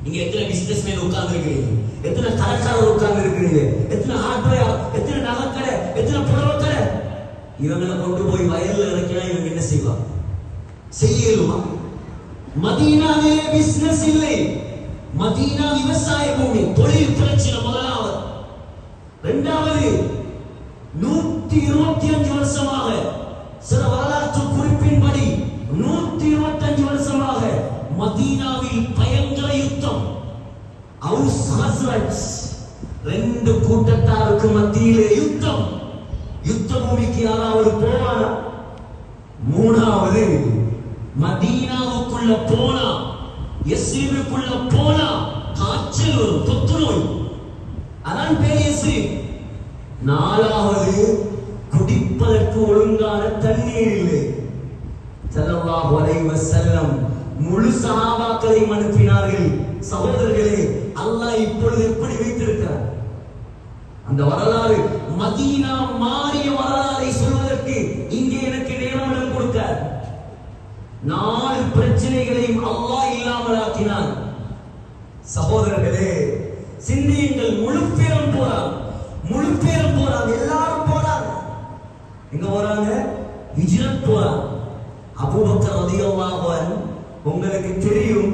இங்க எத்தனை பிசினஸ்மேன் உட்கார்ந்து இருக்கிறீங்க, எத்தனை கடைக்காரர் உட்கார்ந்து இருக்கிறீங்க, எத்தனை ஆட்டோயா, எத்தனை நகைக்கடை, எத்தனை புடவை கடை. இவங்களை கொண்டு போய் வயல்ல இறக்கினா இவங்க என்ன செய்வாங்க? செய்யலுமா? மதீனாவிலே பிசினஸ் இல்லை. மதீனா விவசாய பூமி, தொழில் பிரச்சனை முதலாவது. இரண்டாவது, 125 வருஷமாக, சில வரலாற்று குறிப்பின்படி 125 வருஷமாக மதீனாவில் பயங்கர யுத்தம். அவுஸ் ஹஸ்ரஜ் ரெண்டு கூட்டத்தாருக்கு மத்தியிலே யுத்தம். யுத்த பூமிக்கு யாராவது போவானா? மூணாவது, மதீனாவுக்குள்ள போனா, யஸ்ரீபுக்குள்ள போனா காய்ச்சல் வரும், தொற்று நோய், அதான் பேர் யஸ்ரீப். நாலாவது, குடிப்பதற்கு ஒழுங்கான தண்ணீர் இல்லை. ஸல்லல்லாஹு அலைஹி வஸல்லம் முழு சஹாபாக்களையும் அனுப்பினார்கள். சகோதரர்களே, அல்லாஹ் இப்பொழுது எப்படி வைத்திருக்கிறார்? அந்த வரலாறு, மதீனா மாறிய வரலாறை சொல்வதற்கு இங்கே எனக்கு நேரம் கொடுத்தார். 4 பிரச்சனைகளையும் அல்லாஹ் இல்லாமலாக்கினான். சகோதரர்களே, சிந்தியுங்கள். முழு பேரும் போறாங்க, முழு பேரும் போறாங்க, எல்லாரும் போறாங்க. எங்க போறாங்க? ஹிஜ்ரத் போறாங்க. அபூபக்கர் ரலியல்லாஹு அன்ஹு, உங்களுக்கு தெரியும்,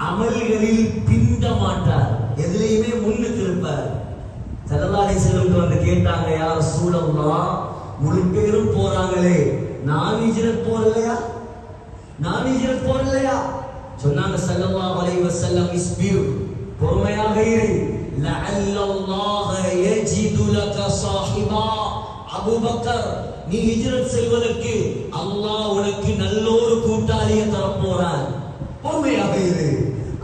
அமல்களில் பிந்த மாட்டார், எதிலையுமே முன்னுக்கு இருப்பார். ஸல்லல்லாஹு அலைஹி வஸல்லம் வந்து கேட்டாங்க, யா ரசூலல்லாஹ், முழு பேரும் போறாங்களே, நான் ஹிஜ்ரத் போறலையா? நான் ஹிஜ்ரத் போறலையா? சொன்னாங்க ஸல்லல்லாஹு அலைஹி வஸல்லம், இஸ்பிர், பொறுமையாக இரு, லஅல்லல்லாஹ யஜிது லக ஸாஹிபா. அபூபக்கர், நீ ஹிஜ்ரத் செல்வதற்கு அல்லாஹ் உனக்கு நல்லொரு கூட்டாளியை தரப்போறான், பொறுமையாக இரு.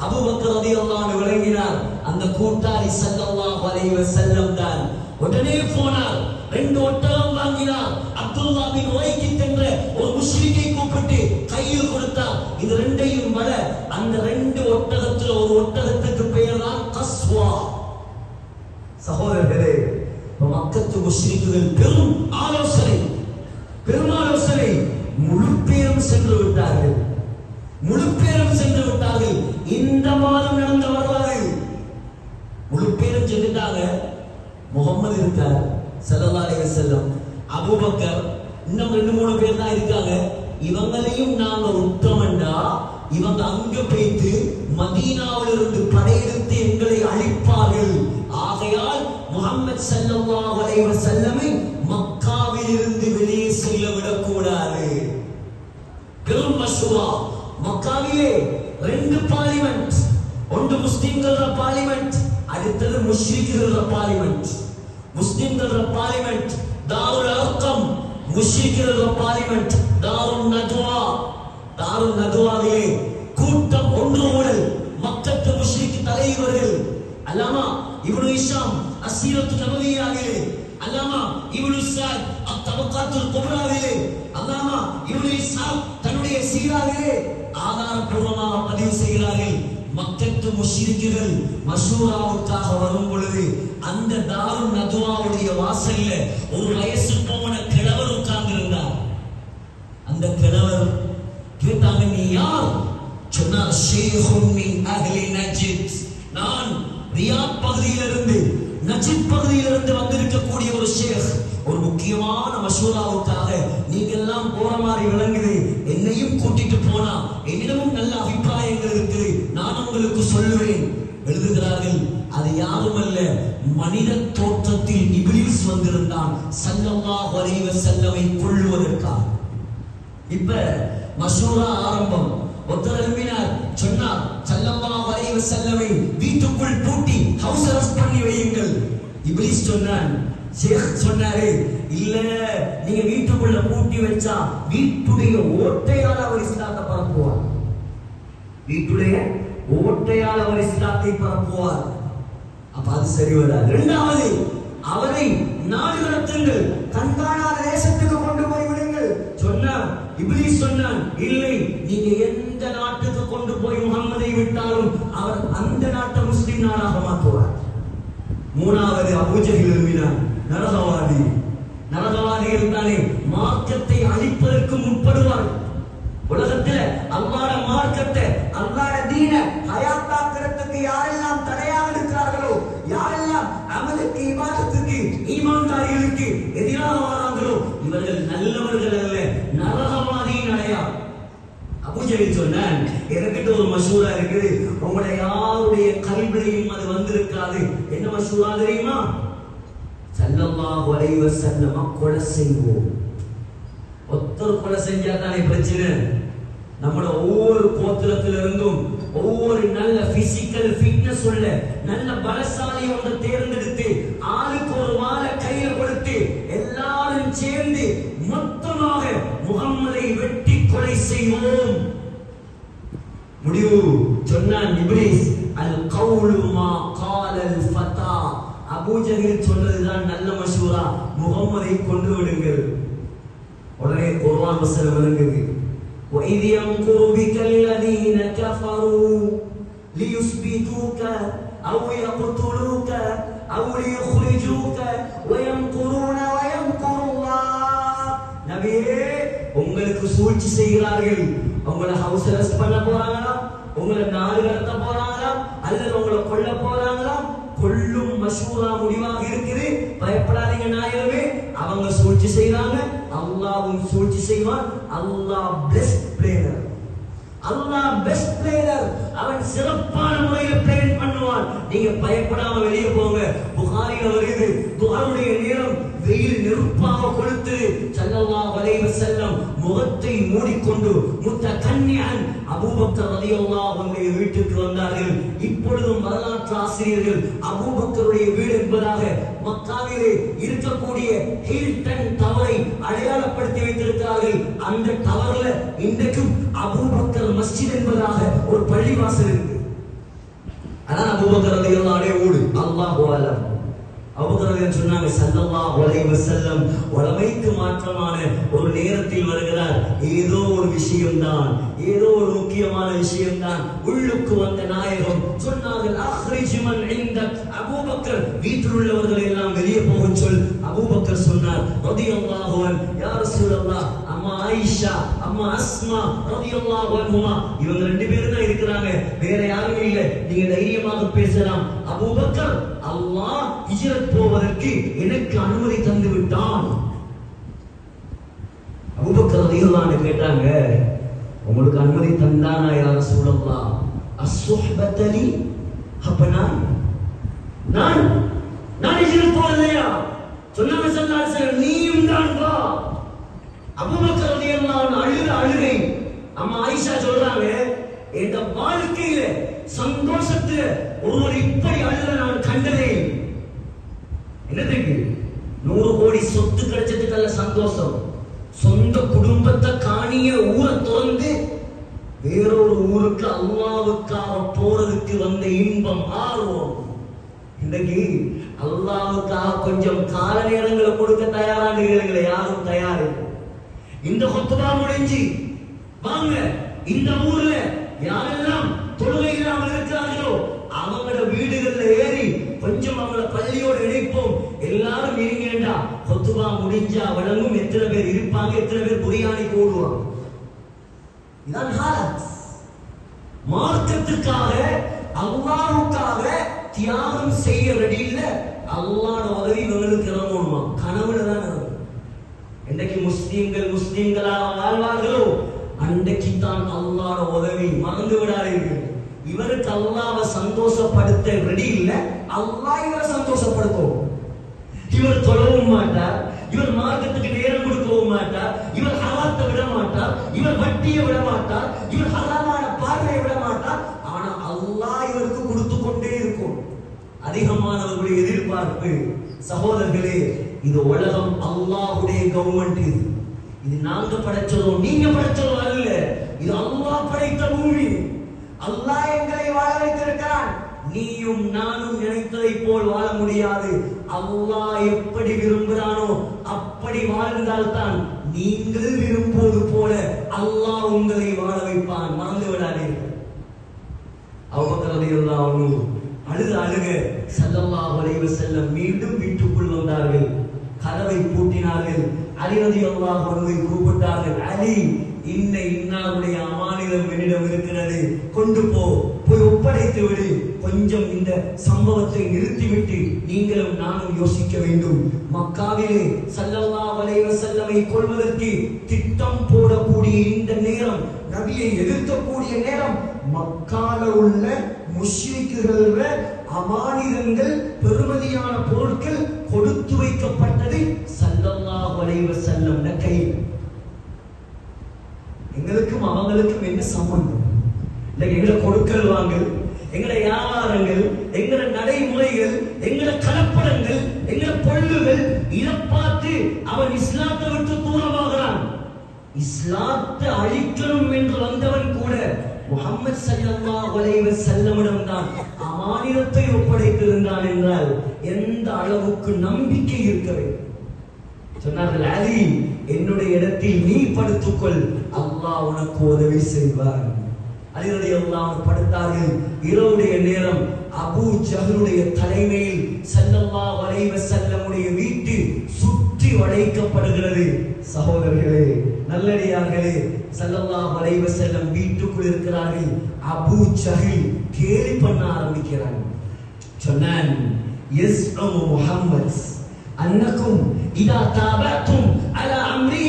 அபூபக்கர் ரலியல்லாஹு அன்ஹு விளங்கினார், அந்த கூட்டாளி ஸல்லல்லாஹு அலைஹி வஸல்லம் தான். உடனே போனார், 2 ஒட்டகம் வாங்கினார். அப்துல்லாஹ் பின் உரைக்கித் என்ற ஒரு முஷ்ரிக்கை கூப்பிட்டு கையில் கொடுத்தார். இந்த 2ஐயும் வர, அந்த 2 ஒட்டகத்துல ஒரு ஒட்டகத்துக்கு பெயர் தான் கஸ்வா. சகோதரர்களே, மக்கத்து முஷ்ரிக்குகள் பெரும் ஆலோசனை, முழு பேரும் சென்று விட்டார்கள், முழு பேரும் சென்று விட்டார்கள். இந்த மாதம் நடந்த வரலாறு, முழு பேரும் சென்றுட்டாங்க. முகமது இருக்கார் ஸல்லல்லாஹு அலைஹி வஸல்லம், அபூபக்கர், இன்னும் 2-3 பேர் தான் இருக்காங்க. இவங்களையும் நாங்க உத்தமண்டா, இவங்க அங்க போய்த்து மதீனாவிலிருந்து படையெடுத்து எங்களை அழிப்பார்கள். ஆகையால் முஹம்மது ஸல்லல்லாஹு அலைஹி வஸல்லமை மக்காவில் இருந்து வெளியே செல்ல விடக்கூடாது. பெரும் மஷூரா. மக்காவிலே 2 பார்லிமெண்ட், ஒன்று முஸ்லிம்கள பார்லிமெண்ட், அடுத்தது முஷ்ரிக்குகள பார்லிமெண்ட். முஸ்லிம்கள பார்லிமெண்ட் தாருல் அர்கம், முஷ்ரிக்குகள பார்லிமெண்ட் தாருன் நதுவா. தாருன் நதுவாவிலே கூட்டம் ஒன்று கூடல். மக்கத்து முஷ்ரிக் தலைவர்கள் அல்லாமா இப்னு ஹிஷாம் அஸ்ஸீரத்து நபவியாவிலே, அல்லாமா இப்னு ஸஅத் அத்-தபகாத்துல் குப்ராவிலே, அல்லாமா இப்னு இஸ்ஹாக் தன்னுடைய சீராவிலே ஆதாரபூர்வமாக பதிவு செய்கிறார்கள். மக்கத்து முஷ்ரிக்குகள் மஷூராவுக்காக வரும் பொழுது அந்த தாருன் நதுவாவுடைய வாசல்ல ஒரு வயசு போன கிழவர் உட்கார்ந்து இருந்தார். அந்த கிழவர் கேட்டாங்க, நீ யார்? சொன்னார், ஷேஹுன் மின் அஹ்லி நஜ்த், நான் ரியாத் பகுதியிலிருந்து, நஜ்த் பகுதியிலிருந்து வந்திருக்கக்கூடிய ஒரு ஷேக். ஒரு முக்கியமான மஷூராவுக்காக நீங்க எல்லாம் போற மாதிரி விளங்குது, என்னையும் கூட்டிட்டு போனா என்னிடமும் நல்ல அபிப்பிராயங்கள் இருக்குது, நான் உங்களுக்கு சொல்லுவேன். எழுதுகிறார்கள், அது யாரும் அல்ல, மனித தோற்றத்தில் இப்லீஸ் வந்திருந்தான் ஸல்லல்லாஹு அலைஹி வஸல்லமை கொல்லுவதற்காக. இப்ப மஷூரா ஆரம்பம். ஒருத்தர் எழுப்பினார், சொன்னார், ஸல்லல்லாஹு அலைஹி வஸல்லமை வீட்டுக்குள் பூட்டி ஹவுஸ் அரெஸ்ட் பண்ணி வையுங்கள். இப்லீஸ் சொன்னான், ஷேக் சொன்னாரு, இல்ல, நீங்க வீட்டுக்குள்ள பூட்டி வச்சா வீட்டுடைய ஓட்டையால் அவர் இஸ்லாத்தை பரப்புவார், வீட்டுடைய ஓட்டையால் அவர் இஸ்லாத்தை பரப்புவார். அப்ப அது சரி வராது. இரண்டாவது, அவரை நாடு கடத்துங்கள், கண்காணாத தேசத்துக்கு கொண்டு போய் விடுங்கள். சொன்னார், இப்லீஸ் சொன்னான், இல்லை, நீங்க எந்த நாட்டுக்கு கொண்டு போய் முகம்மதை விட்டாலும் அவர் அந்த நாட்டை முஸ்லிம் நாடாக மாற்றுவார். மூணாவது, அபூஜஹில் எழுப்பினான், நரகவாதி. நரகவாதிகள் தானே மார்க்கத்தை அழிப்பதற்கு முற்படுவார். உலகத்தில் அல்லாஹ்வுடைய மார்க்கத்தை, அல்லாஹ்வுடைய தீனை ஹயாத்தாக்குறதுக்கு சொல்லி சொன்னான், எனக்கிட்ட ஒரு மஷூரா இருக்குது, உங்களை யாருடைய கல்விலையும் அது வந்திருக்காது. என்ன மஷூரா தெரியுமா? ஸல்லல்லாஹு அலைஹி வஸல்லம் கொலை செய்வோம். ஒருத்தர் கொலை செஞ்சா தானே பிரச்சனை. நம்மளோட ஒவ்வொரு கோத்திரத்துல இருந்தும் ஒவ்வொரு நல்ல பிசிக்கல் ஃபிட்னஸ் உள்ள நல்ல பலசாலி ஒன்று தேர்ந்தெடுத்து ஆளுக்கு ஒரு வாளை கையில கொடுத்து எல்லாரும் சேர்ந்து மொத்தமாக முகம்மதை வெட்டி கொலை செய்வோம். முடிவு சொன்னான் இப்லீஸ், அல் கௌலு மா காலல் ஃபதா. அபூஜஹல் சொன்னதுதான் நல்ல மஷூரா, முகம்மதை கொண்டு விடுங்கள். உடனே குர்ஆன் வசனம் இறங்குது, وَإِذْ يَمْكُرُ بِكَ الَّذِينَ كَفَرُوا لِيُثْبِتُوكَ أَوْ يَقْتُلُوكَ أَوْ لِيُخْرِجُوكَ وَيَمْكُرُونَ وَيَمْكُرُ اللَّهُ. நபியே, உங்களுக்கு சூழ்ச்சி செய்கிறார்கள். உங்களை ஹவுஸ் அரெஸ்ட் பண்ண போறாங்களா, உங்களை நாடு கடத்த போறாங்களா, அல்லது உங்களை கொல்ல போறாங்களா? கொல்லும் மஷூரா முடிவாக இருக்குது. பயப்படாதீங்க நாயகமே. அவங்க சூழ்ச்சி செய்றாங்க, அல்லாஹ்வும் சூழ்ச்சி செய்வான். அல்லாஹ் பெஸ்ட் பிளேயர். அல்லாஹ் பெஸ்ட் பிளேயர். அவன் சிறப்பான முறையில் பிளேன் பண்ணுவான். நீங்க பயப்படாம வெளியே போங்க. புகாரில வருது, துஆவுடைய நேரம் வெயில் நெருப்பாக கொளுத்து ஸல்லல்லாஹு அலைஹி வஸல்லம் முகத்தை மூடிக்கொண்டு முத்தகன்னியன் அபூபக்கர் ரலியல்லாஹு அன்ஹு வீட்டுக்கு வந்தார்கள். இப்பொழுதும் வரலாற்று ஆசிரியர்கள் அபூபக்கருடைய வீடு என்பதாக மக்காவிலே இருக்கக்கூடிய ஹில்டன் டவரை அடையாளப்படுத்தி வைத்திருக்கிறார்கள். அந்த டவர்ல இன்றைக்கும் அபூபக்கர் மஸ்ஜித் என்பதாக ஒரு பள்ளிவாசல் இருக்கு. அதான் அபூபக்கர் ரலியல்லாஹு அன்ஹு வீடு. அல்லாஹு அலம். அபூபக்கர் சொன்னாங்க, ஸல்லல்லாஹு அலைஹி வஸல்லம் வளமைக்கு மாற்றமான ஒரு நேரத்தில் வருகிறார். ஏதோ ஒரு விஷயம்தான், ஏதோ ஒரு முக்கியமான விஷயம்தான். உள்ளுக்கு வந்த நாயகம் சொன்னார்கள், அக்ரிஜ் மன் இந்தக். அபூபக்கர், வீட்டில் உள்ளவர்களை எல்லாம் வெளியே போக சொல். அபூபக்கர் சொன்னார், ரலியல்லாஹு அன்ஹு, யா ரசூலல்லாஹ், அம்மா ஆயிஷா, அம்மா அஸ்மா ரலியல்லாஹு அன்ஹுமா, இவங்க ரெண்டு பேரும் தான் இருக்கிறாங்க, வேற யாரும் இல்லை, நீங்க தைரியமாக பேசலாம். அபூபக்கர், அல்லாஹ் ஹிஜ்ரத் போவதற்கு எனக்கு அனுமதி தந்து விட்டான். அபூபக்கர் ரலியல்லாஹு அன்ஹு கேட்டாங்க, உங்களுக்கு அனுமதி தந்தானா யா ரசூலல்லாஹ்? அஸ்ஸுஹ்பத்தலி, அப்ப நான் ஹிஜ்ரத் போகலையா? சொன்னாங்க ஸல்லல்லாஹு அலைஹி வஸல்லம், நீயும் தான் வா. அபூபக்கர் ரலியல்லாஹு அன்ஹு அழுகை. அம்மா ஆயிஷா சொல்றாங்க, இந்த வாழ்க்கையில சந்தோஷத்துல ஒருவர் இப்படி அழுத நான் கண்டதே. என்னதுக்கு? 100 கோடி சொத்து கிடைச்சதுக்கல்ல சந்தோஷம், சொந்த குடும்பத்தை காணிய ஊரை திறந்து வேறொரு ஊருக்கு அல்லாஹ்வுக்காக போறதுக்கு வந்த இன்பம், ஆர்வம். இன்னைக்கு அல்லாஹ்வுக்காக கொஞ்சம் கால நேரங்களை கொடுக்க தயாரான கேளுங்களே, யாரும் தயார். இந்த ஹுத்பா முடிஞ்சு வாங்க, இந்த ஊர்ல யாரெல்லாம் தொழுகை இல்லாமல் இருக்கிறார்களோ அவங்களோட வீடுகள்ல ஏறி கொஞ்சம் அவங்கள பள்ளியோட இணைப்போம். எல்லாரும் இருங்கடா, ஹுத்பா முடிஞ்சா வழங்கும். எத்தனை பேர் இருப்பாங்க, எத்தனை பேர் பிரியாணிக்கு ஓடுவாங்க. இதான் ஹாலத். மார்க்கத்துக்காக அல்லாஹ்வுக்காக தியாகம் செய்ய ரெடி இல்ல. அல்லாஹ்வோட உதவி இவங்களுக்கு இறங்கணுமா? கனவுல தான் இறங்கும். இன்னைக்கு முஸ்லிம்களாக வாழ்வார்களோ அன்றைக்கு தான் அல்லாஹ்வோட உதவி. மறந்து விடாதீர்கள். இவருக்கு அல்லாஹ்வை சந்தோஷப்படுத்த ரெடி இல்ல, அல்லாஹ் இவரை சந்தோஷப்படுத்தும். இவர் தொழவும் மாட்டார், இவர் மார்க்கத்துக்கு நேரம் கொடுக்கவும் மாட்டார், இவர் ஹராத்தை விட மாட்டார், இவர் வட்டியை விட மாட்டார், இவர் ஹராமான பார்வையை விட மாட்டார். ஆனா அல்லாஹ் இவருக்கு கொடுத்து கொண்டே இருக்கும். அதிகமானவர்களுடைய எதிர்பார்ப்பு. சகோதரர்களே, இது உலகம் அல்லாஹ்வுடைய கவர்மெண்ட். இது நாங்க படைச்சதோ நீங்க படைச்சதோ அல்ல. இது அல்லாஹ் படைத்த பூமி. அல்லாஹ் எங்களை வாழ வைத்திருக்கிறான். நீயும் நானும் நினைத்ததை போல் வாழ முடியாது. அல்லாஹ் எப்படி விரும்புகிறானோ அப்படி வாழ்ந்தால் தான் நீங்கள் விரும்புவது போல அல்லாஹ் உங்களை வாழ வைப்பான். மறந்து விடாதீர்கள். அபூபக்கர் ரலியல்லாஹு அன்ஹு அழுக ஸல்லல்லாஹு அலைஹி வஸல்லம் மீண்டும் வீட்டுக்குள் வந்தார்கள். கதவை பூட்டினார்கள். அலி ரலியல்லாஹு அன்ஹு கூப்பிட்டார்கள், அலி, இன்னாருடைய அமானிதம் என்னிடம் இருக்கிறது, கொண்டு போய் ஒப்படைத்து விடு. கொஞ்ச கொஞ்சம் இந்த சம்பவத்தை நிறுத்திவிட்டு நீங்களும் நானும் யோசிக்க வேண்டும். மக்காவிலே ஸல்லல்லாஹு அலைஹி வஸல்லமை கொல்வதற்கு திட்டம் போடக்கூடிய இந்த நேரம், நபியை எதிர்க்கக்கூடிய நேரம், மக்கால உள்ள முஷ்ரிக்குகள அமானிதங்கள், பெருமதியான பொருட்கள் கொடுத்து வைக்கப்பட்டது ஸல்லல்லாஹு அலைஹி வஸல்லம் கையில். எங்களுக்கும் அவங்களுக்கும் என்ன சம்பந்தம்? எங்களை கொடுக்கல் வாங்கல், எங்களை வியாபாரங்கள், எங்களை நடைமுறைகள், எங்களை கலப்படங்கள், எங்களை பொருள்கள், இதை பார்த்து அவன் இஸ்லாத்தை விட்டு தூரமாகிறான். இஸ்லாத்தை அழிக்கணும் என்று வந்தவன் கூட முஹம்மது ஸல்லல்லாஹு அலைஹி வஸல்லமிடம் தான் அமானிதத்தை ஒப்படைத்திருந்தான் என்றால் எந்த அளவுக்கு நம்பிக்கை இருக்க வேண்டும். சொன்னார்கள், அலி, என்னுடைய இடத்தில் நீ படுத்துக்கொள், அல்லாஹ் உனக்கு உதவி செய்வார். அலி ரலியல்லாஹு அன்ஹு படுத்தார்கள். இரவுடைய நேரம் அபூ ஜஹலுடைய தலைமையில் ஸல்லல்லாஹு அலைஹி வஸல்லமுடைய வீட்டு சுற்றி வளைக்கப்படுகிறது. சகோதரர்களே, நல்லடியார்களே, ஸல்லல்லாஹு அலைஹி வஸல்லம் வீட்டுக்குள் இருக்கிறார்கள். அபூ ஜஹல் கேலி பண்ண ஆரம்பிக்கிறான். சொன்னான், யஸ்அமு முஹம்மத் அன்னக்கும் இதா தாபத்தும் அலா அம்ரி.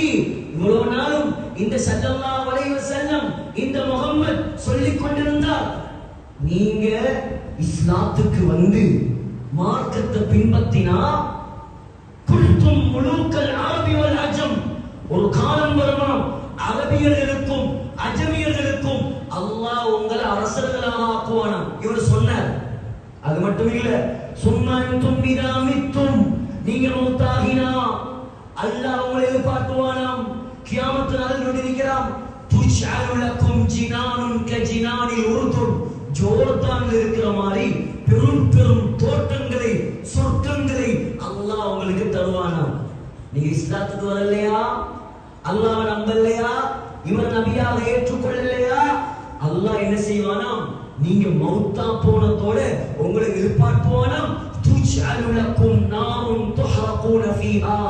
இவ்வளவு நாளும் இந்த ஸல்லல்லாஹு அலைஹி வஸல்லம், இந்த முஹம்மத் சொல்லிக் கொண்டிருந்தார், நீங்க இஸ்லாத்துக்கு வந்து மார்க்கத்தை பின்பற்றினா குல்தும் முலூக்கல் அரபி வல் அஜம், ஒரு காலம் வருமா அரபியர்களுக்கும் அஜமியர்களுக்கும் அல்லாஹ் உங்களை அரசர்களாக ஆக்குவானாம். இவர் சொன்னார். அது மட்டும் இல்ல, சும்மன்தும் மிதாமித்தும், நீங்க மௌத்தாகினா அல்லாஹ் உங்களை எதிர்பார்த்துவானாம். கியாமத்து நாள் நொடிக்கிறான். துஜ்அலு லக்கும் ஜினானுன் கஜினானில் உர்துன், ஜோர்தான்ல இருக்கிற மாதிரி பெரும் பெரும் தோட்டங்களை, சொர்க்கங்களை அல்லாஹ் உங்களுக்கு தருவானாம். நீங்க இஸ்லாத்துக்கு வரலையா, அல்லாஹ்வை நம்பலையா, இவர் நபியாக ஏற்றுக்கொள்ளலையா, அல்லாஹ் என்ன செய்வானாம், நீங்க மௌத்தா போனதோட உங்களை எதிர்பார்த்துவானாம். துஜ்அலு லக்கும் நாருன் துஹரகூன ஃபீஹா,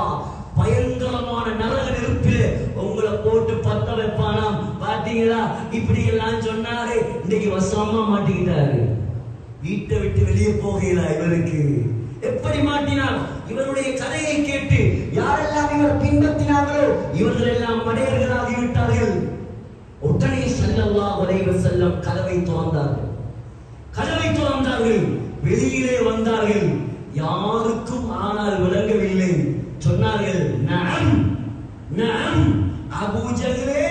பயங்கரமான நரக நெருப்பிலே உங்களை போட்டு பத்த வைப்பானாம். பாத்தீங்களா, இப்படி எல்லாம் சொன்னாரே, இன்னைக்கு வசமா மாட்டிக்கிட்டாரு. வீட்டை விட்டு வெளியே போகல. இவருக்கு எப்படி மாட்டினார்? இவருடைய கதையை கேட்டு யாரெல்லாம் இவர் பின்பற்றினார்களோ இவர்கள் எல்லாம் மடையர்களாகிவிட்டார்கள். உடனே ஸல்லல்லாஹு அலைஹி வஸல்லம் கதவை திறந்தார்கள். கதவை திறந்தார்கள். வெளியிலே வந்தார்கள். யாருக்கும் ஆனால் விளங்கவில்லை. சொன்னார்கள், நஅம் நஅம் அபூ ஜஹலே,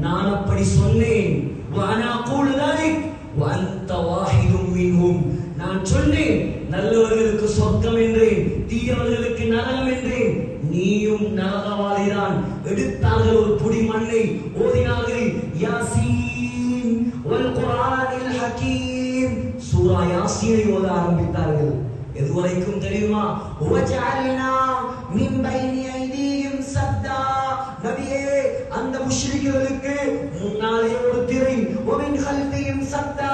நான் அப்படி சொன்னேன். வானா அகூலு தாலிக் வ அன்த வாஹிதும் மின்ஹும், நான் சொன்னேன் நல்லவர்களுக்கு சொர்க்கம் என்றேன், தீயவர்களுக்கு நரகம் என்றேன், நீயும் நரகவாதிதான். எடுத்தார்கள் ஒரு புடி மண்ணை, ஓதினார்கள் யாசீன் வல் குர்ஆனில் ஹகீம், சூரா யாசீனை ஓத ஆரம்பித்தார்கள். எதுவரைக்கும் தெரியுமா? வஜஅல்னா மின் பைனி ஐதீஹிம் சத்தா, நபியே அந்த முஷ்ரிக்குகளுக்கு முன்னாலே ஒரு திரை, வமின் கல்பிஹிம் சத்தா,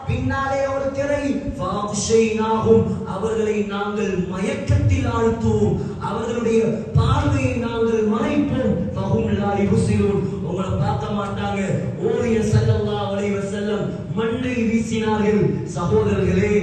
பின்னாலே ஒரு திரை, ஃபஅக்ஷைனாஹும், அவர்களை நாங்கள் மயக்கத்தில் ஆழ்த்துவோம், அவர்களுடைய பார்வையை நாங்கள் மறைப்போம், ஃபஹும் லா யுப்சிரூன், உங்களை பார்க்க மாட்டாங்க. ஓதிய ஸல்லல்லாஹு அலைஹி வஸல்லம் மண்ணை வீசினார்கள். சகோதரர்களே,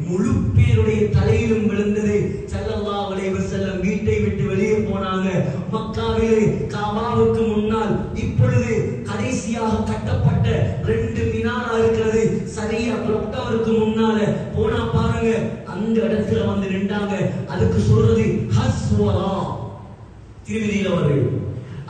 முழு பேருடைய தலையிலும் விழுந்தது. ஸல்லல்லாஹு அலைஹி வஸல்லம் வீட்டை விட்டு வெளியே போனாங்க. மக்காவிலே காபாவுக்கு முன்னால் இப்பொழுது கடைசியாக கட்டப்பட்ட 2 மினாரா இருக்கிறது. சரியா கிளப்டவருக்கு முன்னால போனா பாருங்க, அந்த இடத்துல வந்து நின்றாங்க. அதுக்கு சொல்றது ஹஸ்வரா. திருமதியில வருது.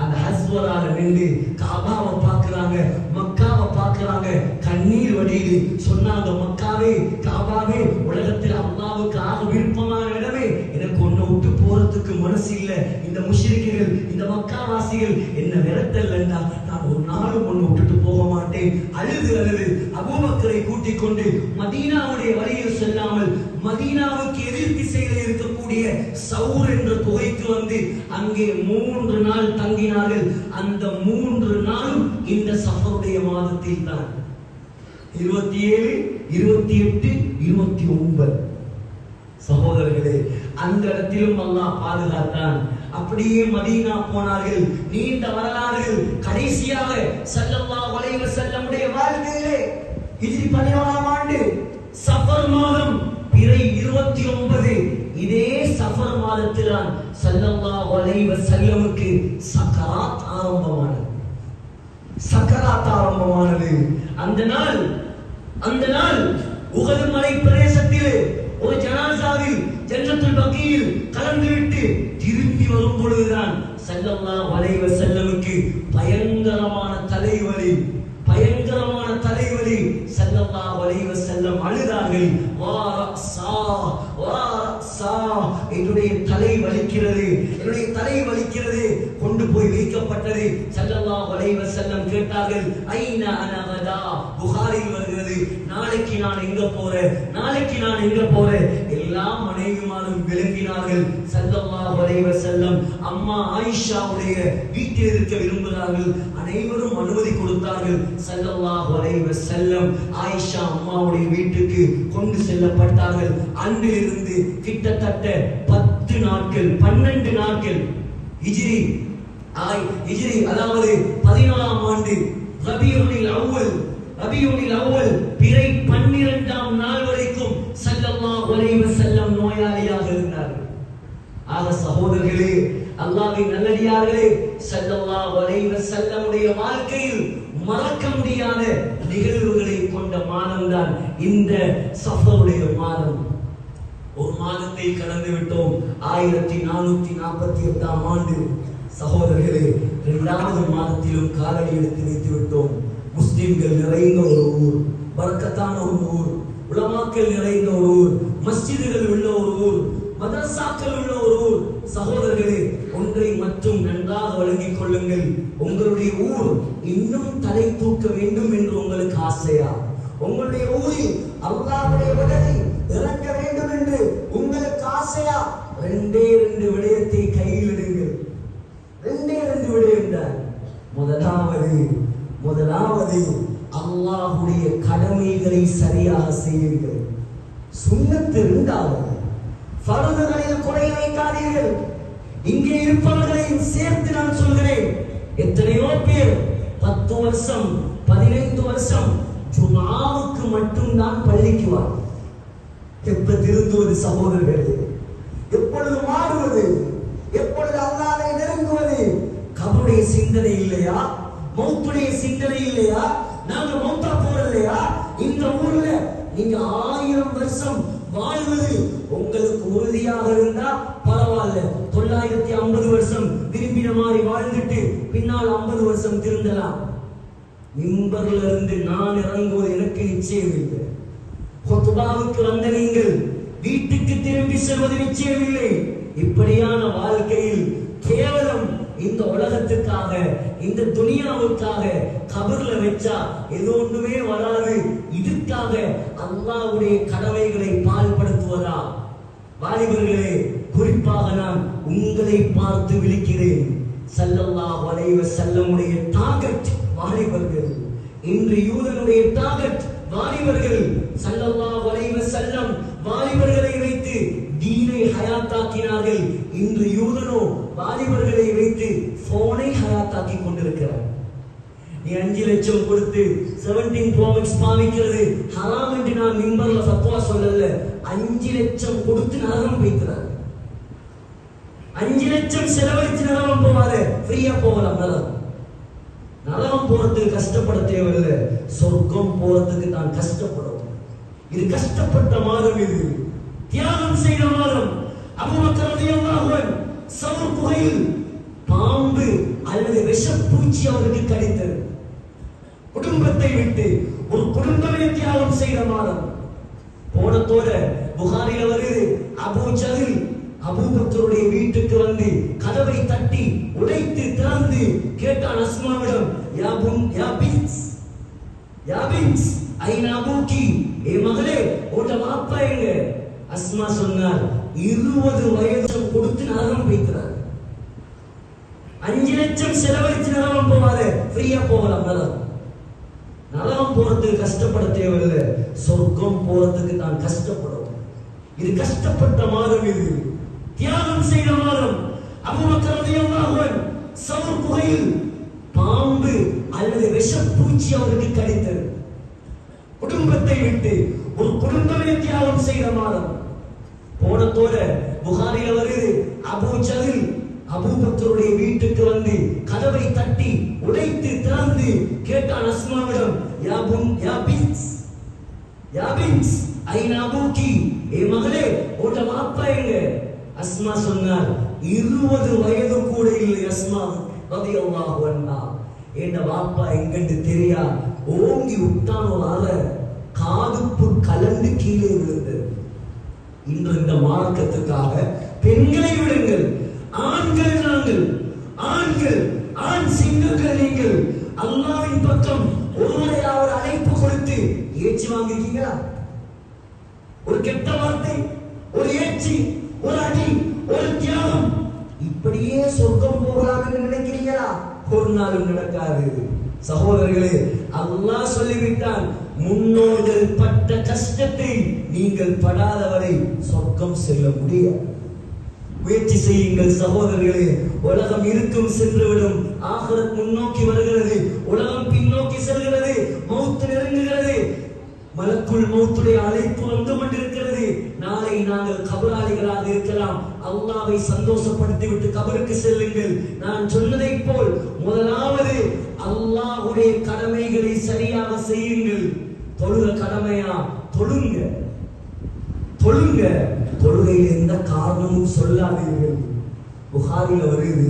அந்த ஹஸ்வரால நின்று காபாவை பார்க்கிறாங்க, மக்காவை பார்க்கிறாங்க, கண்ணீர் வடியுது. சொன்னாங்க, மக்காவே, காபாவே, உலகத்தில் அல்லாஹ்வுக்கு ஆக விருப்பமான இடமே, எனக்கு ஒன்ன விட்டு போறதுக்கு மனசு இல்ல. இந்த முஷ்ரிக்குகள், இந்த மக்காவாசிகள் என்ன விரட்டல்லண்டா, நான் ஒரு நாளும் ஒன்னு விட்டுட்டு போக மாட்டேன். அழுது அழுது அபூபக்கரை கூட்டிக் கொண்டு மதீனாவுடைய வழியில் செல்லாமல் மதீனாவுக்கு எதிர் திசையில் இருக்கக்கூடிய சௌர் என்ற குகைக்கு வந்து அங்கே 3 நாள் தங்கினார்கள். அந்த 3 நாளும் இந்த சஃபருடைய மாதத்தில் தான் 27, 28, 29. சகோதரர்களே, அந்த இடத்திலும் அல்லாஹ் பாதுகாத்தான். அப்படியே மதீனா போனார்கள். நீண்ட வரலாறுகள். கடைசியாக ஸல்லல்லாஹு அலைஹி வஸல்லமுடைய வாழ்க்கையிலே ஹிஜ்ரி 11ஆம் ஆண்டு சஃபர் 29 இதே சஃபர் மாதத்தில்தான் ஸல்லல்லாஹு அலைஹி வஸல்லமுக்கு சக்கராத் ஆரம்பமானது. சக்கராத் ஆரம்பமானது. அந்த நாள் உஹது மலை பிரதேசத்தில் ஒரு ஜனாசாவில் ஜன்னத்துல் பகீயில் கலந்துவிட்டு திரும்பி வரும் பொழுதுதான் ஸல்லல்லாஹு அலைஹி வஸல்லமுக்கு பயங்கரமான தலைவலி ஸல்லல்லாஹு அலைஹி வஸல்லம் அழுதார்கள். வா ரஸா என்னுடைய தலை வலிக்கிறது கொண்டு போய் வைக்கப்பட்டது. ஸல்லல்லாஹு அலைஹி வஸல்லம் கேட்டார்கள், ஐன அன கதா. புகாரில் வருகிறது, நாளைக்கு நான் எங்க போறேன். எல்லா மனைவிமாரும் விளங்கினார்கள். ஸல்லல்லாஹு அலைஹி வஸல்லம் அம்மா ஆயிஷாவுடைய வீட்டில் இருக்க விரும்புகிறார்கள். அனைவரும் அனுமதி கொடுத்தார்கள். ஸல்லல்லாஹு அலைஹி வஸல்லம் ஆயிஷா அம்மாவுடைய வீட்டுக்கு கொண்டு செல்லப்பட்டார்கள். அன்றிலிருந்து கிட்டத்தட்ட 10 நாட்கள் 12 நாட்கள் ஹிஜ்ரி அதாவது 14ஆம் ஆண்டு ரபியுல் அவ்வல் பிறை 12ஆம் நாள் வரைக்கும் ஸல்லல்லாஹு அலைஹி வஸல்லம் நோயாளியாக இருந்தார்கள். ஆக சகோதரர்களே, அல்லாஹ்வின் நல்லடியார்களே, ஸல்லல்லாஹு அலைஹி வஸல்லமுடைய வாழ்க்கையில் மறக்க முடியாத நிகழ்வுகளை கொண்ட மாதம்தான் இந்த சஃபருடைய மாதம். ஒரு மாதத்தை கடந்து விட்டோம். 1448ஆம் ஆண்டு சகோதரர்களே, 2வது மாதத்திலும் காலடி எடுத்து வைத்து விட்டோம். முஸ்லிம்கள் நிறைந்த ஒரு ஊர், பரக்கத்தான ஒரு ஊர், உலமாக்கள் நிறைந்த ஒரு ஊர், மஸ்ஜிதுகள் உள்ள ஒரு ஊர், மதரசாக்கள் உள்ள ஒரு ஊர். சகோதரர்களே, ஒன்றை மட்டும் நன்றாக வழங்கிக் கொள்ளுங்கள். உங்களுடைய ஊர் இன்னும் தலை தூக்க வேண்டும் என்று உங்களுக்கு ஆசையா? உங்களுடைய ஊரில் அல்லாஹ்வுடைய உதவி இறங்க வேண்டும் என்று உங்களுக்கு ஆசையா? 2 விடயத்தை கையில் எடுங்கள். 2 விடயம் தான். முதலாவது அல்லாஹ்வுடைய கடமைகளை சரியாக செய்யுங்கள். சுன்னத்து 2வது. ஃபர்துகளில் குறை வைக்காதீர்கள். இங்கே இருப்பவர்களையும் சேர்த்து நான் சொல்கிறேன். எத்தனையோ பேர் 10 வருஷம் 15 வருஷம் ஜும்ஆவுக்கு மட்டும்தான் பள்ளிக்கு வா. எப்ப திருந்துவது சகோதரர்களே? எப்பொழுது மாறுவது? எப்பொழுது அல்லாஹ்வை நெருங்குவது? கபருடைய சிந்தனை இல்லையா? மௌத்துடைய சிந்தனை இல்லையா? நாங்க மௌத்தா போறலையா? இந்த ஊர்ல நீங்க 1000 வருஷம் வாழ்வது உங்களுக்கு உறுதியாக இருந்தா பரவாயில்ல. 950 வருஷம் விரும்பின மாதிரி வாழ்ந்துட்டு பின்னால் 50 வருஷம் திருந்தலாம். மிம்பர்ல இருந்து நான் இறங்குவது எனக்கு நிச்சயம் இல்லை. குத்பாவுக்கு வந்த நீங்கள் வீட்டுக்கு திரும்பி செல்வது நிச்சயம் இல்லை. இப்படியான வாழ்க்கையில் கேவலம் இந்த உலகத்துக்காக, இந்த துனியாவுக்காக கபர்ல வச்சா எது ஒன்றுமே வராது. இதுக்காக அல்லாஹ்வுடைய கடமைகளை பால்படுத்துவதா? வாலிபர்களே, குறிப்பாக நான் உங்களை பார்த்து விழிக்கிறேன். ஸல்லல்லாஹு அலைஹி வஸல்லமுடைய டார்கெட் வாலிபர்கள். இன்று யூதனுடைய டார்கெட் வாலிபர்கள். ஸல்லல்லாஹு அலைஹி வஸல்லம் வாலிபர்களை வைத்து தீனை ஹயாத்தாக்கினார்கள். இன்று யூதனோ வாலிபர்களை வைத்து போனை ஹயாத்தாக்கி கொண்டிருக்கிறார். நீ 5 லட்சம் கொடுத்து 17 Pro Max பாவிக்கிறது ஹராம் என்று நான் மிம்பர்ல ஃபத்வா சொல்லல. 5 லட்சம் கொடுத்து நரகம் போய்க்கிறார். 5 லட்சம் செலவழித்து நரகம் போவாரு, ஃப்ரீயா போகலாம். நரகம் போறதுக்கு கஷ்டப்பட தேவையில்லை, சொர்க்கம் போறதுக்கு தான் கஷ்டப்படும். இது கஷ்டப்பட்ட மாதம், இது தியாகம் செய்த மாதம். அபூபக்கர் ரலியல்லாஹு அன்ஹு சவுர் குகையில் பாம்பு அல்லது விஷப்பூச்சி அவருக்கு கடித்தது. குடும்பத்தை விட்டு ஒரு குடும்பமே தியாகம் செய்த மாதம். போனதோட புகாரில வருது, அபூ ஜஹல் அபூபக்கருடைய வீட்டுக்கு வந்து கதவை தட்டி உடைத்து திறந்து கேட்டான் அஸ்மாவிடம், யா பின்ஸ் ஐன அபூகி, ஏ மகளே உங்க அப்பா எங்க? அஸ்மா சொன்னார், 20 வயது கொடுத்து நரகம் போய்க்கிறார். 5 லட்சம் செலவழித்து நரகம் போவாரு, ஃப்ரீயா போகலாம். நரகம் போறதுக்கு கஷ்டப்பட தேவையில்லை, சொர்க்கம் போறதுக்கு தான் கஷ்டப்படும். இது கஷ்டப்பட்ட மாதம், இது தியாகம் செய்த மாதம். அபூபக்கர் ரலியல்லாஹு அன்ஹு சவுர் குகையில் பாம்பு அல்லது விஷப்பூச்சி அவருக்கு கடித்தது. குடும்பத்தை விட்டு ஒரு குடும்பமே தியாகம் செய்த மாதம். போனத்தோட புகாரில வருது, அபூ ஜஹல் அபூபக்கருடைய வீட்டுக்கு வந்து கதவை தட்டி உடைத்து திறந்து கேட்டான் அஸ்மாவிடம், யா பின்ஸ் ஐன அபூகி, ஏ மகளே உங்க வாப்பா எங்க? அஸ்மா சொன்னார், 20 வயது கூட இல்லை அஸ்மா ரலியல்லாஹு அன்ஹா, என்ன வாப்பா எங்கன்னு தெரியா. ஓங்கி விட்டான் ஒரு அறை, காதுப்பு கலந்து கீழே விழுந்தது. இன்று இந்த மார்க்கத்துக்காக பெண்களை விடுங்கள், ஆண்கள் நாங்கள், ஆண்கள் ஆண் சிங்கங்கள் நீங்கள். அல்லாஹ்வின் பக்கம் ஒருவரையாவது அழைப்பு கொடுத்து ஏச்சி வாங்கிருக்கீங்களா? ஒரு கெட்ட வார்த்தை, ஒரு ஏச்சி, ஒரு அடி, ஒரு தியாகம், இப்படியே சொர்க்கம் போகலாம் என்று நினைக்கிறீங்களா? ஒரு நாளும் நடக்காது சகோதரர்களே. அல்லாஹ் சொல்லிவிட்டான், முன்னோர்கள் பட்ட கஷ்டத்தை நீங்கள் படாதவரை சொர்க்கம் செல்ல முடியாது. முயற்சி செய்யுங்கள் சகோதரர்களே. உலகம் இருக்கும் சென்றுவிடும், ஆகிரத் முன்னோக்கி வருகிறது, உலகம் பின்னோக்கி செல்கிறது, மௌத் நெருங்குகிறது, மலக்குள் மௌத்துடைய அழைப்பு வந்து கொண்டிருக்கிறது. நாளை நாங்கள் கபராளிகளாக இருக்கலாம். அல்லாஹ்வை சந்தோஷப்படுத்தி விட்டு கபருக்கு செல்லுங்கள். நான் சொன்னதை போல் முதலாவது அல்லாஹ்வுடைய கடமைகளை சரியாக செய்யுங்கள். தொழுக கடமையா? தொழுங்க, தொழுங்க. தொழுகையில் எந்த காரணமும் சொல்லாதீர்கள். புகாரில வருது.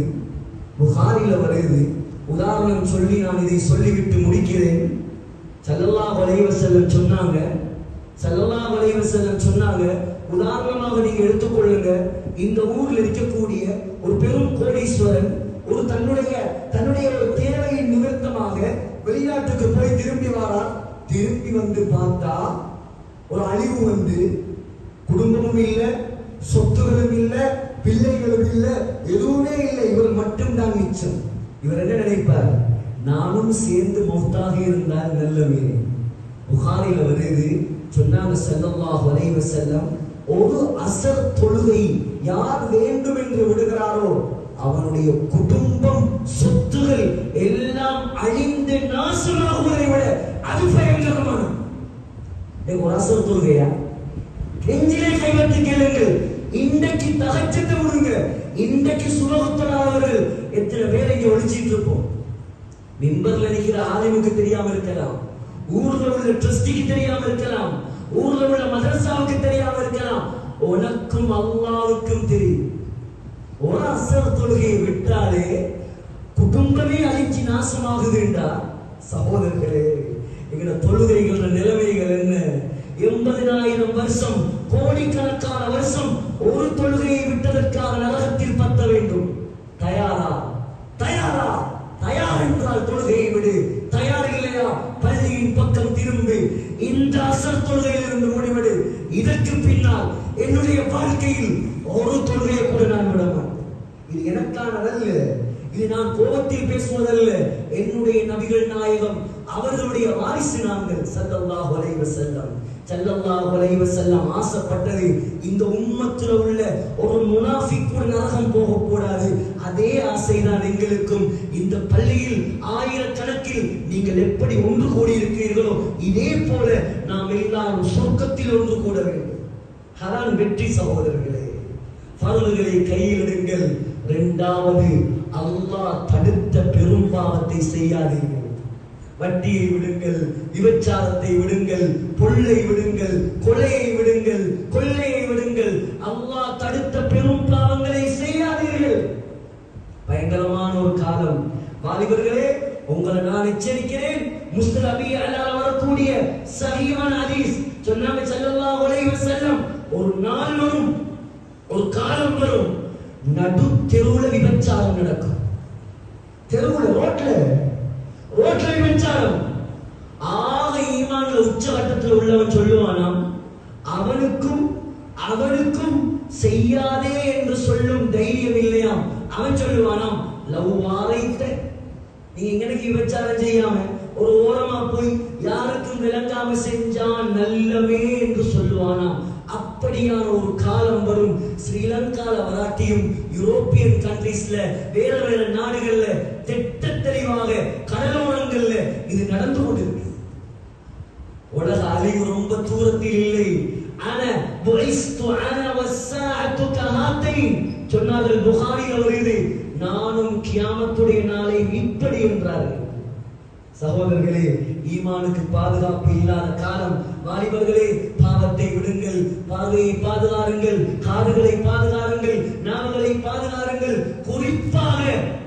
உதாரணம் சொல்லி நான் இதை சொல்லிவிட்டு முடிக்கிறேன். ஸல்லல்லாஹு அலைஹி வஸல்லம் சொன்னாங்க, உதாரணமாக நீங்க எடுத்துக்கொள்ளுங்க, இந்த ஊரில் இருக்கக்கூடிய ஒரு பெரும் கோடீஸ்வரன் ஒரு தன்னுடைய ஒரு தேவையின் நிமித்தமாக வெளிநாட்டுக்கு போய் திரும்பி வாரார். திரும்பி வந்து பார்த்தா ஒரு அழிவு வந்து, குடும்பமும் இல்லை, சொத்துகளும் இல்லை, பிள்ளைகளும் இல்லை, எதுவுமே இல்லை, இவர் மட்டும்தான் மிச்சம். இவர் என்ன நினைப்பார்? நானும் சேர்ந்து மௌத்தாக இருந்தால் நல்லவே. புகாரில வருது, சொன்னாங்க ஸல்லல்லாஹு அலைஹி வஸல்லம், ஒரு அஸர் தொழுகை யார் வேண்டும் என்று விடுகிறாரோ அவனுடைய குடும்பம், சொத்துகள் எல்லாம் அழிந்து நாசமாகுவதை விட அது பயங்கரமான ஒரு அஸர் தொழுகையா? நெஞ்சிலே கைவத்து கேளுங்கள். இன்றைக்கு தஹஜ்ஜுத் விடுங்க. இன்றைக்கு சுபஹத்தலாவர்கள் எத்தனை பேர் இங்க ஒளிச்சிட்டு இருப்போம். மிம்பர்ல நிக்கிற ஆலிமுக்கு தெரியாம இருக்கலாம், ஊர்ல உள்ள ட்ரஸ்டிக்கு தெரியாம இருக்கலாம், ஊர்ல உள்ள மதரசாவுக்கு தெரியாம இருக்கலாம். உனக்கும் அல்லாஹ்வுக்கும் தெரியும். ஒரு அஸர் தொழுகையை விட்டாலே குடும்பமே அழிச்சு நாசமாகுதுண்டா சகோதரர்களே. எங்கட தொழுகைகளோட நிலைமைகள் என்ன? 80,000 வருஷம், கோடிக்கணக்கான வருஷம் ஒரு தொழுகையை விட்டதற்காக நரகத்தில் பத்த வேண்டும். தயாரா? தயார் என்றால் தொழுகையை விடு. தயார் இல்லையா? பள்ளியின் பக்கம் திரும்பி இந்த அஸர் தொழுகையிலிருந்து முடிவிடு. இதற்கு பின்னால் என்னுடைய வாழ்க்கையில் ஒரு தொழுகையை கூட நான் விட மாட்டேன். இது எனக்கானதல்ல, இது நான் கோபத்தில் பேசுவதல்ல. என்னுடைய நபிகள் நாயகம் அவர்களுடைய வாரிசு நாங்கள். ஸல்லல்லாஹு அலைஹி வஸல்லம் ஆசைப்பட்டது இந்த உம்மத்துல உள்ள ஒரு முனாஃபிக் கூட நரகம் போக கூடாது. அதே ஆசைதான் எங்களுக்கும். இந்த பள்ளியில் ஆயிரக்கணக்கில் நீங்கள் எப்படி ஒன்று கூடி இருக்கிறீர்களோ இதே போல நாம் எல்லாரும் சொர்க்கத்தில் ஒன்று கூட வேண்டும். அதான் வெற்றி சகோதரர்களே. ஃபர்துகளை கையில் எடுங்கள். இரண்டாவது, அல்லாஹ் தடுத்த பெரும் பாவத்தை செய்யாதீர்கள். வட்டியை விடுங்கள், விபச்சாரத்தை விடுங்கள், பொல்லை விடுங்கள், கொலையை விடுங்கள், கொள்ளையை விடுங்கள். அல்லாஹ் தடுத்த பெரும் பாவங்களை செய்யாதீர்கள். பயங்கரமான ஒரு காலம். வாலிபர்களே, உங்களை நான் எச்சரிக்கிறேன். முஸ்லிம் அபி அலால வரக்கூடிய சஹீஹான ஹதீஸ் சொன்னாங்க ஸல்லல்லாஹு அலைஹி வஸல்லம், ஒரு நாள் வரும், ஒரு காலம் வரும், நடு தெருவுல விபச்சாரம் நடக்கும். தெருவுல, ரோட்ல விபச்சாரம். ஆக ஈமான்ல உச்சகட்டத்தில் உள்ளவன் சொல்லுவானாம், அவனுக்கும் செய்யாதே என்று சொல்லும் தைரியம் இல்லையாம். அவன் சொல்லுவானாம், லவ் வாரைத்த, நீங்க எனக்கு விபச்சாரம் செய்யாம ஒரு ஓரமா போய் யாருக்கும் விளங்காம செஞ்சான் நல்லவே என்று சொல்லுவானாம். அப்படியான ஒரு காலம் வரும். ஸ்ரீலங்கால வராட்டியும் யூரோப்பியன் கண்ட்ரீஸ்ல வேற நாடுகள்ல திட்ட தெளிவாக கடலோரங்கள்ல இது நடந்து கொண்டிருக்கு. உலக அழிவு ரொம்ப தூரத்தில் இல்லை. யஸ்மைன் சொன்னார்கள், புகாரியில் வருகிறது, நானும் கியாமத்துடைய நாளை இப்படி என்றார்கள். சகோதரர்களே, ஈமானுக்கு பாதுகாப்பு இல்லாத காலம். வாலிபர்களே, பாவத்தை விடுங்கள், பார்வையை பாதுகாருங்கள், காதுகளை பாதுகாருங்கள், நாவுகளை பாதுகாருங்கள். குறிப்பாக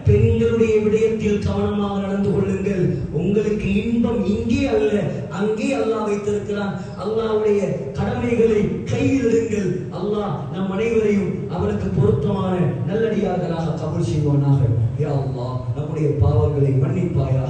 பெண்களுடைய விடயத்தில் கவனமாக நடந்து கொள்ளுங்கள். உங்களுக்கு இன்பம் இங்கே அல்ல, அங்கே அல்லாஹ் வைத்திருக்கிறான். அல்லாஹ்வுடைய கடமைகளை கையில் எடுங்கள். அல்லாஹ் நம் அனைவரையும் அவனுக்கு பொருத்தமான நல்லடியார்களாக கபூல் செய்வானாக. யா அல்லாஹ், நம்முடைய பாவங்களை மன்னிப்பாயாக.